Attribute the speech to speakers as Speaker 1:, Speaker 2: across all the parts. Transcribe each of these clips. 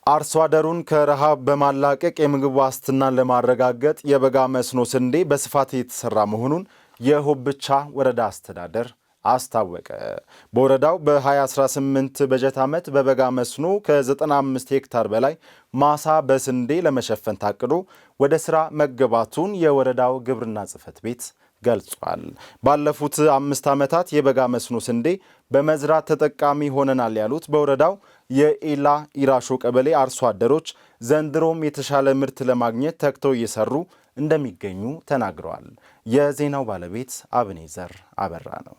Speaker 1: አርሶ አደሩን ከረሃብ በማላቀቅ የምግብ ዋስትናን ለማረጋገጥ የበጋ መስኖ ስንዴ በስፋት የተሰራ መሆኑን የሆብቻ ወረዳ አስተዳደር አስታወቀ። በወረዳው በ2018 በጀት ዓመት በበጋ መስኖ ከ95 ሄክታር በላይ ማሳ በስንዴ ለመሸፈን ታቅዶ ወደ ስራ መገባቱን የወረዳው ግብርና ጽሕፈት ቤት ገልጿል። ባለፉት 5 ዓመታት የበጋ መስኖ ስንዴ በመዝራት ተጠቃሚ ሆነናል ያሉት በወረዳው የኢላ ኢራሾ ቀበሌ አርሶ አደሮች ዘንድሮም የተሻለ ምርት ለማግኘት ተግተው እየሰሩ እንደሚገኙ ተናግረዋል። የዜናው ባለቤት አብኔዘር አበራ ነው።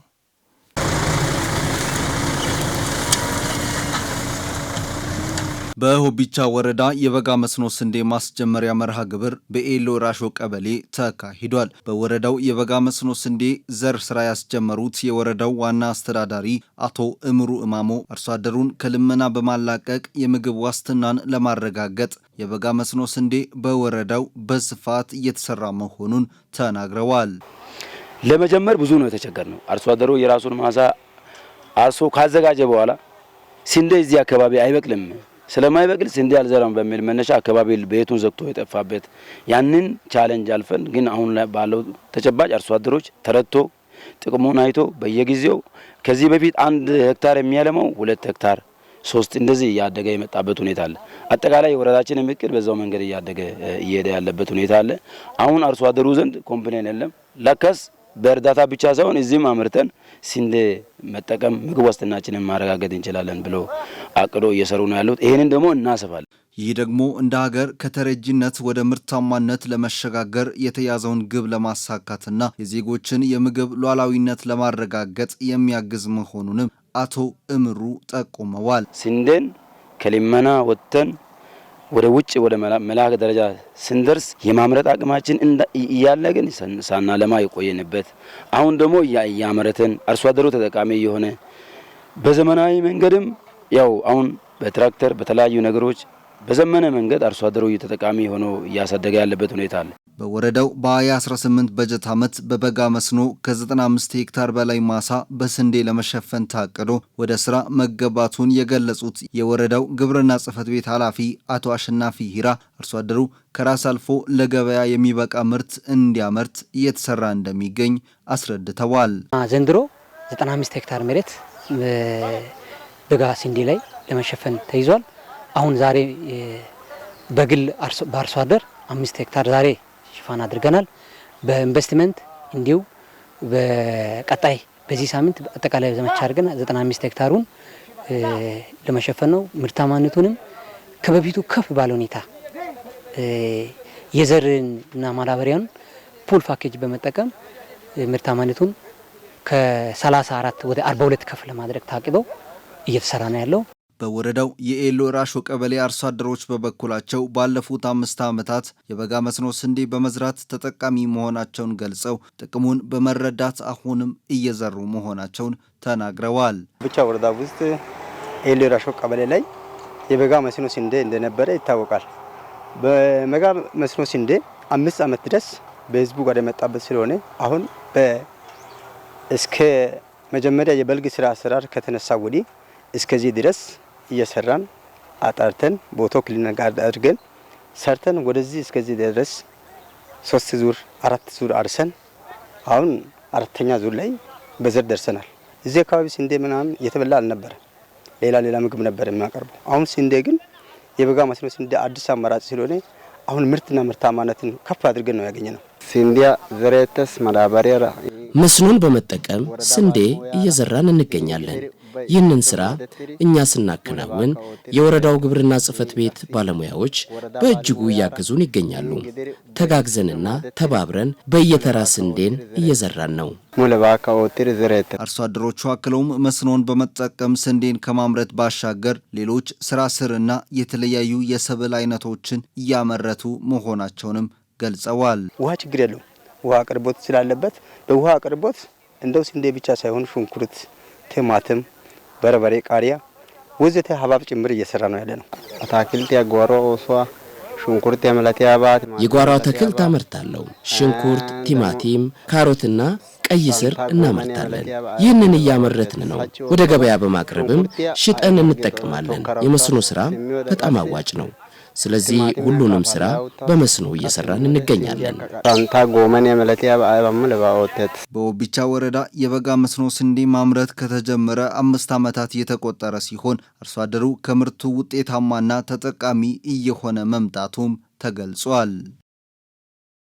Speaker 2: በሆቢቻ ወረዳ የበጋ መስኖ ስንዴ ማስጀመሪያ መርሃ ግብር በኤሎ ራሾ ቀበሌ ተካሂዷል። በወረዳው የበጋ መስኖ ስንዴ ዘር ስራ ያስጀመሩት የወረዳው ዋና አስተዳዳሪ አቶ እምሩ እማሞ አርሶ አደሩን ከልመና በማላቀቅ የምግብ ዋስትናን ለማረጋገጥ የበጋ መስኖ ስንዴ በወረዳው በስፋት እየተሰራ መሆኑን ተናግረዋል።
Speaker 3: ለመጀመር ብዙ ነው የተቸገርነው። አርሶ አደሩ የራሱን ማሳ አርሶ ካዘጋጀ በኋላ ስንዴ እዚህ አካባቢ አይበቅልም ስለማይበቅል ስንዴ አልዘራም በሚል መነሻ አካባቢ ቤቱን ዘግቶ የጠፋበት ያንን ቻሌንጅ አልፈን ግን አሁን ላይ ባለው ተጨባጭ አርሶ አደሮች ተረድቶ ጥቅሙን አይቶ በየጊዜው ከዚህ በፊት 1 ሄክታር የሚያለመው 2 ሄክታር 3 እንደዚህ እያደገ የመጣበት ሁኔታ አለ። አጠቃላይ የወረዳችን ምክር በዛው መንገድ እያደገ እየሄደ ያለበት ሁኔታ አለ። አሁን አርሶ አደሩ ዘንድ ኮምፕሌን የለም። ለከስ በእርዳታ ብቻ ሳይሆን እዚህም አምርተን ስንዴ መጠቀም ምግብ ዋስትናችንን ማረጋገጥ እንችላለን ብሎ አቅዶ እየሰሩ ነው ያሉት። ይሄንን ደግሞ እናስባለን።
Speaker 2: ይህ ደግሞ እንደ ሀገር ከተረጂነት ወደ ምርታማነት ለመሸጋገር የተያዘውን ግብ ለማሳካትና የዜጎችን የምግብ ሉዓላዊነት ለማረጋገጥ የሚያግዝ መሆኑንም አቶ እምሩ ጠቁመዋል።
Speaker 3: ስንዴን ከልመና ወጥተን ወደ ውጭ ወደ መላክ ደረጃ ስንደርስ የማምረት አቅማችን እያለ ግን ሳናለማ የቆየንበት አሁን ደግሞ ያመረተን አርሶ አደሩ ተጠቃሚ የሆነ በዘመናዊ መንገድም ያው አሁን በትራክተር በተለያዩ ነገሮች በዘመነ መንገድ አርሶ አደሩ ተጠቃሚ ሆኖ እያሳደገ ያለበት ሁኔታ አለ።
Speaker 2: በወረዳው በ2018 በጀት ዓመት በበጋ መስኖ ከ95 ሄክታር በላይ ማሳ በስንዴ ለመሸፈን ታቅዶ ወደ ስራ መገባቱን የገለጹት የወረዳው ግብርና ጽሕፈት ቤት ኃላፊ አቶ አሸናፊ ሂራ አርሶ አደሩ ከራስ አልፎ ለገበያ የሚበቃ ምርት እንዲያመርት እየተሰራ እንደሚገኝ አስረድተዋል።
Speaker 4: ዘንድሮ 95 ሄክታር መሬት በጋ ስንዴ ላይ ለመሸፈን ተይዟል። አሁን ዛሬ በግል በአርሶ አደር 5 ሄክታር ዛሬ ሽፋን አድርገናል። በኢንቨስትመንት እንዲሁ በቀጣይ በዚህ ሳምንት አጠቃላይ ዘመቻ አድርገን 95 ሄክታሩን ለመሸፈን ነው። ምርታማነቱንም ከበፊቱ ከፍ ባለ ሁኔታ የዘርና ማዳበሪያን ፑል ፓኬጅ በመጠቀም ምርታማነቱን ከ34 ወደ 42 ከፍ ለማድረግ ታቅዶ እየተሰራ ነው ያለው።
Speaker 2: በወረዳው የኤሎ ራሾ ቀበሌ አርሶ አደሮች በበኩላቸው ባለፉት 5 ዓመታት የበጋ መስኖ ስንዴ በመዝራት ተጠቃሚ መሆናቸውን ገልጸው ጥቅሙን በመረዳት አሁንም እየዘሩ መሆናቸውን ተናግረዋል።
Speaker 5: ብቻ ወረዳ ውስጥ ኤሎ ራሾ ቀበሌ ላይ የበጋ መስኖ ስንዴ እንደነበረ ይታወቃል። በበጋ መስኖ ስንዴ 5 ዓመት ድረስ በህዝቡ ጋር የመጣበት ስለሆነ አሁን እስከ መጀመሪያ የበልግ ስራ አሰራር ከተነሳ ወዲህ እስከዚህ ድረስ እየሰራን አጣርተን ቦታው ክሊን ጋር አድርገን ሰርተን ወደዚህ እስከዚህ ድረስ 3 ዙር 4 ዙር አርሰን አሁን 4ኛ ዙር ላይ በዘር ደርሰናል። እዚህ አካባቢ ስንዴ ምናምን እየተበላ አልነበረ፣ ሌላ ምግብ ነበር የሚያቀርበው። አሁን ስንዴ ግን የበጋ መስኖ ስንዴ አዲስ አማራጭ ስለሆነ አሁን ምርትና ምርታማነትን ከፍ አድርገን ነው ያገኘነው።
Speaker 6: ስንዴ ዘሬተስ ማዳበሪያ
Speaker 7: መስኖን በመጠቀም ስንዴ እየዘራን እንገኛለን። ይህንን ስራ እኛ ስናከናውን የወረዳው ግብርና ጽሕፈት ቤት ባለሙያዎች በእጅጉ እያገዙን ይገኛሉ። ተጋግዘንና ተባብረን በየተራ ስንዴን እየዘራን ነው።
Speaker 2: አርሶ አደሮቹ አክለውም መስኖን በመጠቀም ስንዴን ከማምረት ባሻገር ሌሎች ስራ ስርና የተለያዩ የሰብል አይነቶችን እያመረቱ መሆናቸውንም ገልጸዋል።
Speaker 5: ውሃ ችግር የለውም። ውሃ አቅርቦት ስላለበት በውሃ አቅርቦት እንደው ስንዴ ብቻ ሳይሆን ሽንኩርት፣ ቲማቲም፣ በርበሬ፣ ቃሪያ ወዘተ ሀባብ ጭምር እየሰራ ነው ያለ ነው።
Speaker 6: አታክልት ያጓሮ ኦሷ ሽንኩርት የመለቲያ ባት
Speaker 7: የጓሮ አትክልት አመርታለሁ። ሽንኩርት፣ ቲማቲም፣ ካሮትና ቀይ ስር እናመርታለን። ይህንን እያመረትን ነው ወደ ገበያ በማቅረብም ሽጠን እንጠቀማለን። የመስኖ ስራ በጣም አዋጭ ነው። ስለዚህ ሁሉንም ስራ በመስኖ እየሰራን እንገኛለን።
Speaker 6: ታንታ ጎመን የመለቲያ ባአባምለባውተት
Speaker 2: በኦቢቻ ወረዳ የበጋ መስኖ ስንዴ ማምረት ከተጀመረ 5 ዓመታት የተቆጠረ ሲሆን አርሶ አደሩ ከምርቱ ውጤታማና ተጠቃሚ እየሆነ መምጣቱም ተገልጿል።